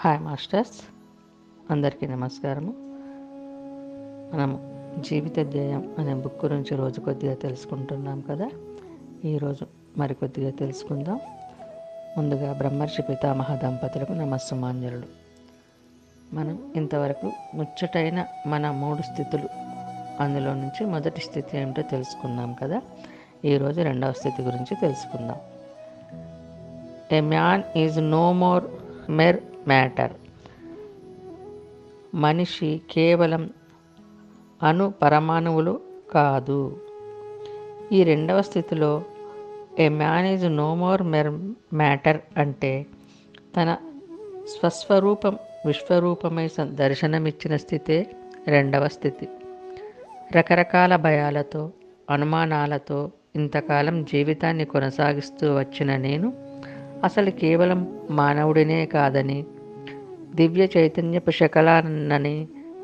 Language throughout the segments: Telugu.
హాయ్ మాస్టర్స్, అందరికీ నమస్కారము. మనము జీవిత ధ్యేయం అనే బుక్ గురించి రోజు కొద్దిగా తెలుసుకుంటున్నాం కదా. ఈరోజు మరికొద్దిగా తెలుసుకుందాం. ముందుగా బ్రహ్మర్షి పితామహ దంపతులకు నమస్సుమాంజలుడు. మనం ఇంతవరకు ముచ్చటైన మన 3 స్థితులు, అందులో నుంచి మొదటి స్థితి ఏమిటో తెలుసుకున్నాం కదా. ఈరోజు రెండవ స్థితి గురించి తెలుసుకుందాం. A man is no more mere matter. మనిషి కేవలం పరమాణువులు కాదు. ఈ రెండవ స్థితిలో a man is no more mere matter అంటే తన స్వస్వరూపం విశ్వరూపమై దర్శనమిచ్చిన స్థితే రెండవ స్థితి. రకరకాల భయాలతో, అనుమానాలతో ఇంతకాలం జీవితాన్ని కొనసాగిస్తూ వచ్చిన నేను అసలు కేవలం మానవుడినే కాదని, దివ్య చైతన్యపు శకలానని,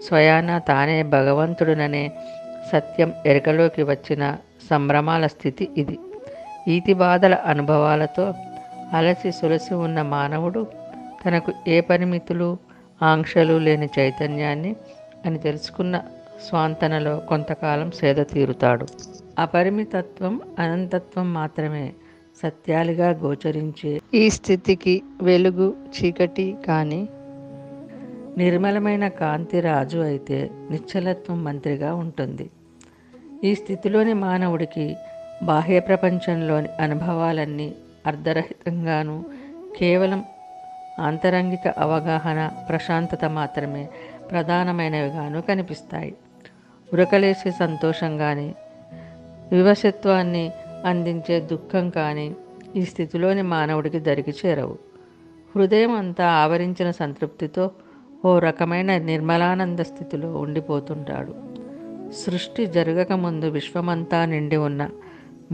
స్వయాన తానే భగవంతుడుననే సత్యం ఎరుకలోకి వచ్చిన సంభ్రమాల స్థితి ఇది. ఈతిబాధల అనుభవాలతో అలసి సొలసి ఉన్న మానవుడు తనకు ఏ పరిమితులు, ఆంక్షలు లేని చైతన్యాన్ని అని తెలుసుకున్న స్వాంతనలో కొంతకాలం సేద తీరుతాడు. అపరిమితత్వం, అనంతత్వం మాత్రమే సత్యాలుగా గోచరించే ఈ స్థితికి వెలుగు, చీకటి కానీ నిర్మలమైన కాంతి రాజు అయితే నిశ్చలత్వం మంత్రిగా ఉంటుంది. ఈ స్థితిలోని మానవుడికి బాహ్య ప్రపంచంలోని అనుభవాలన్నీ అర్ధరహితంగాను, కేవలం ఆంతరంగిక అవగాహన, ప్రశాంతత మాత్రమే ప్రధానమైనవిగాను కనిపిస్తాయి. ఉరకలేసే సంతోషం కానీ, వివశత్వాన్ని అందించే దుఃఖం కానీ ఈ స్థితిలోని మానవుడికి దరికి చేరవు. హృదయం అంతా ఆవరించిన సంతృప్తితో ఓ రకమైన నిర్మలానంద స్థితిలో ఉండిపోతుంటాడు. సృష్టి జరగకముందు విశ్వమంతా నిండి ఉన్న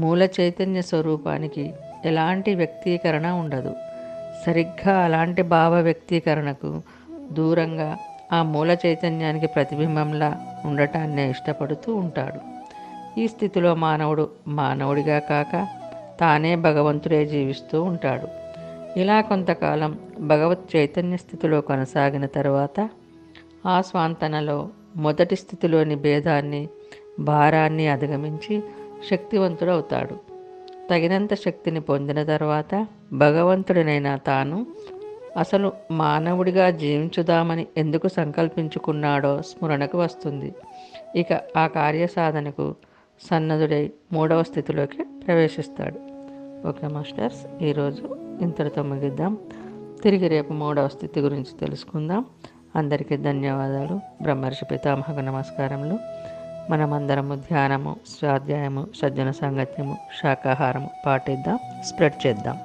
మూల చైతన్య స్వరూపానికి ఎలాంటి వ్యక్తీకరణ ఉండదు. సరిగ్గా అలాంటి భావ వ్యక్తీకరణకు దూరంగా ఆ మూల చైతన్యానికి ప్రతిబింబంలా ఉండటాన్నే ఇష్టపడుతూ ఉంటాడు. ఈ స్థితిలో మానవుడు మానవుడిగా కాక తానే భగవంతుడే జీవిస్తూ ఉంటాడు. ఇలా కొంతకాలం భగవత్ చైతన్య స్థితిలో కొనసాగిన తరువాత ఆ స్వాంతనలో మొదటి స్థితిలోని భేదాన్ని, భారాన్ని అధిగమించి శక్తివంతుడవుతాడు. తగినంత శక్తిని పొందిన తర్వాత భగవంతుడినైనా తాను అసలు మానవుడిగా జీవించుదామని ఎందుకు సంకల్పించుకున్నాడో స్మరణకు వస్తుంది. ఇక ఆ కార్యసాధనకు సన్నద్ధుడై 3వ స్థితిలోకి ప్రవేశిస్తాడు. ఓకే మాస్టర్స్, ఈరోజు ఇంతటితో ముగిద్దాం. తిరిగి రేపు 3వ స్థితి గురించి తెలుసుకుందాం. అందరికీ ధన్యవాదాలు. బ్రహ్మర్షి పితామహకు నమస్కారములు. మనమందరము ధ్యానము, స్వాధ్యాయము, సజ్జన సాంగత్యము, శాకాహారము పాటిద్దాం, స్ప్రెడ్ చేద్దాం.